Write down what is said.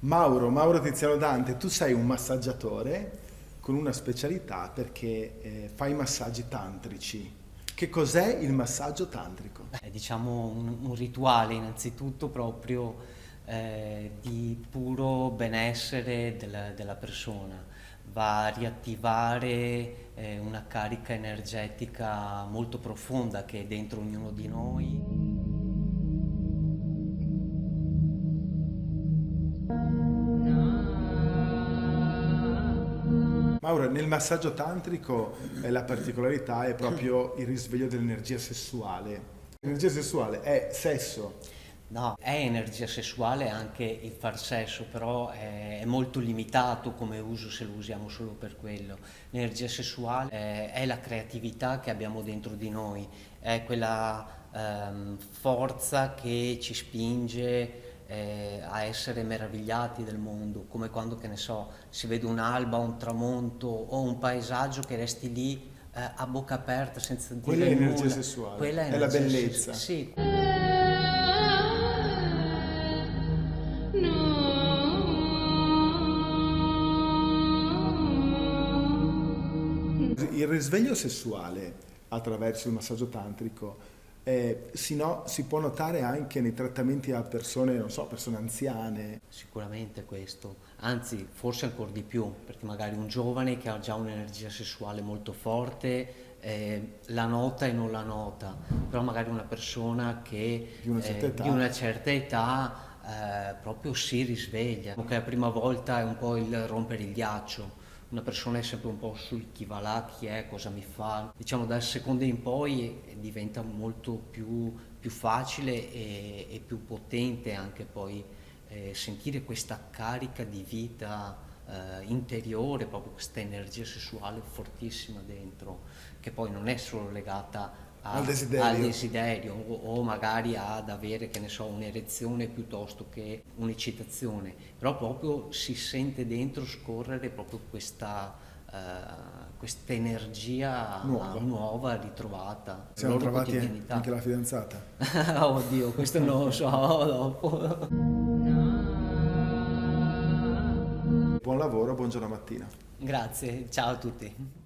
Mauro Tiziano Dante, tu sei un massaggiatore con una specialità perché fai massaggi tantrici. Che cos'è il massaggio tantrico? È diciamo un rituale innanzitutto proprio di puro benessere della persona, va a riattivare una carica energetica molto profonda che è dentro ognuno di noi. Mauro, nel massaggio tantrico la particolarità è proprio il risveglio dell'energia sessuale. L'energia sessuale è sesso. No, è energia sessuale anche il far sesso, però è molto limitato come uso se lo usiamo solo per quello. L'energia sessuale è la creatività che abbiamo dentro di noi, è quella forza che ci spinge a essere meravigliati del mondo, come quando, che ne so, si vede un'alba, un tramonto o un paesaggio che resti lì a bocca aperta senza Quella è dire energia nulla. sessuale, Quella è è la energia bellezza. sì. Il risveglio sessuale attraverso il massaggio tantrico si può notare anche nei trattamenti a persone, non so, persone anziane. Sicuramente questo, anzi forse ancora di più, perché magari un giovane che ha già un'energia sessuale molto forte la nota e non la nota, però magari una persona che Di una certa età. di una certa età proprio si risveglia. Che la prima volta è un po' il rompere il ghiaccio, una persona è sempre un po' sul chi va là, chi è, cosa mi fa. Diciamo dal secondo in poi diventa molto più facile e più potente anche poi sentire questa carica di vita interiore, proprio questa energia sessuale fortissima dentro, che poi non è solo legata Al al desiderio. desiderio o magari ad avere, che ne so, un'erezione piuttosto che un'eccitazione, però proprio si sente dentro scorrere proprio questa energia Nuova. nuova ritrovata nella Siamo loro trovati quotidianità. anche la fidanzata. Oddio, questo non lo so dopo. Buon lavoro, buongiorno mattina. Grazie, ciao a tutti.